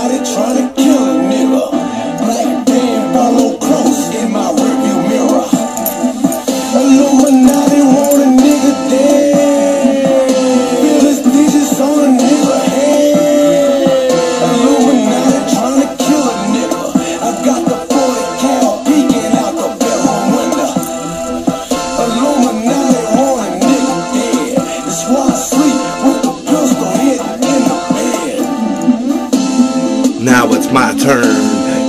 Illuminati trying to kill a nigga. Black band follow close in my rearview mirror. Illuminati want a nigga dead. Feel his digits on a nigga head. Illuminati trying to kill a nigga. I got the 40 cal peeking out the bedroom window. Illuminati want a nigga dead. That's why I sleep with the pistol hidden in the bed. Now it's my turn.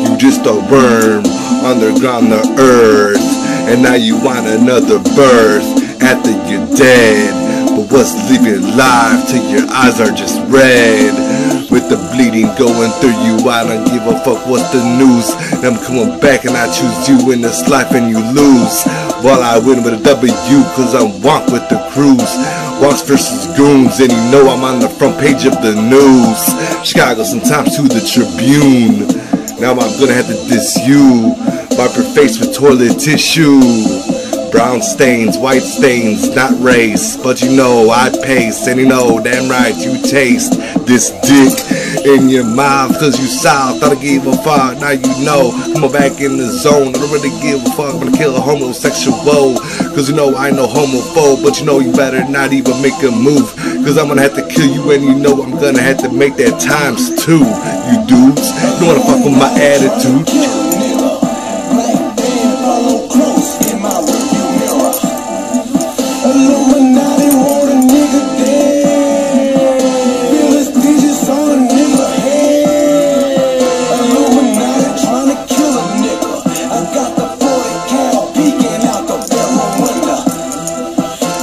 You just a worm underground the earth, and now you want another birth after you're dead. But what's leaving alive till your eyes are just red? With the bleeding going through you, I don't give a fuck what's the news. I'm coming back and I choose you in this life and you lose. While I win with a W, cause I'm Wonk with the cruise. Wonks versus Goons, and you know I'm on the front page of the news. Chicago, sometimes to the Tribune. Now I'm gonna have to diss you. Wipe your face with toilet tissue. Brown stains, white stains, not race. But you know I pace, and you know damn right you taste this dick in your mouth. Cause you south, I don't give a fuck. Now you know, come on back in the zone. I don't really give a fuck, I'm gonna kill a homosexual. Cause you know I know homophobe. But you know you better not even make a move. Cause I'm gonna have to kill you, and you know I'm gonna have to make that times 2. You dudes, you wanna fuck with my attitude. Illuminati want a nigga dead. Feel his digits on a nigga head. Illuminati trying to kill a nigga. I got the 40 cal peeking out the bedroom window.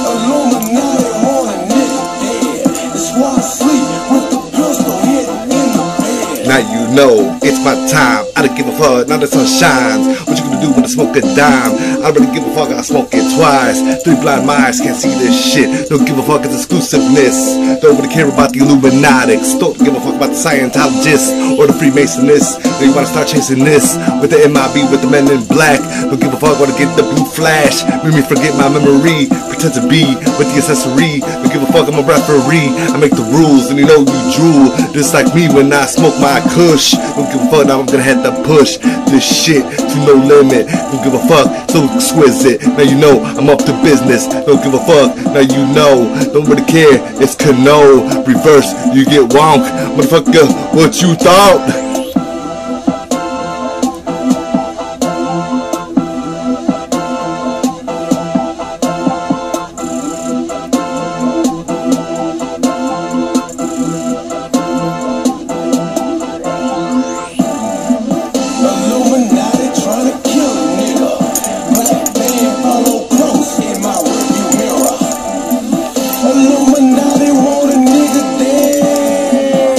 Illuminati want a nigga dead. That's why I sleep with the pistol hidden in the bed. Now you know it's my time. I don't give a fuck, now the sun shines. What you gonna do when I smoke a dime? I don't really give a fuck, I smoke it twice. 3 blind mice can't see this shit. Don't give a fuck, it's exclusiveness. Don't really care about the Illuminatics. Don't give a fuck about the Scientologists or the Freemasonists. Now you wanna start chasing this with the MIB, with the men in black. Don't give a fuck, wanna get the blue flash. Make me forget my memory. Pretend to be with the accessory. Don't give a fuck, I'm a referee. I make the rules and you know you drool. Just like me when I smoke my kush. Don't give a fuck, now I'm gonna have to push this shit to no limit. Don't give a fuck, so exquisite. Now you know I'm up to business. Don't give a fuck, now you know. Don't really care, it's Kano. Reverse, you get wonk. Motherfucker, what you thought? Illuminati trying to kill a nigga. Black band follow close in my rearview mirror. Illuminati want a nigga dead.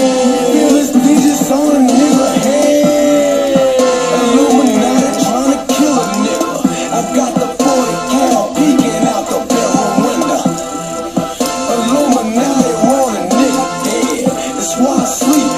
Feel his digits on a nigga head. Illuminati trying to kill a nigga. I got the 40 cal peeking out the bedroom window. Illuminati want a nigga dead. That's why I sleep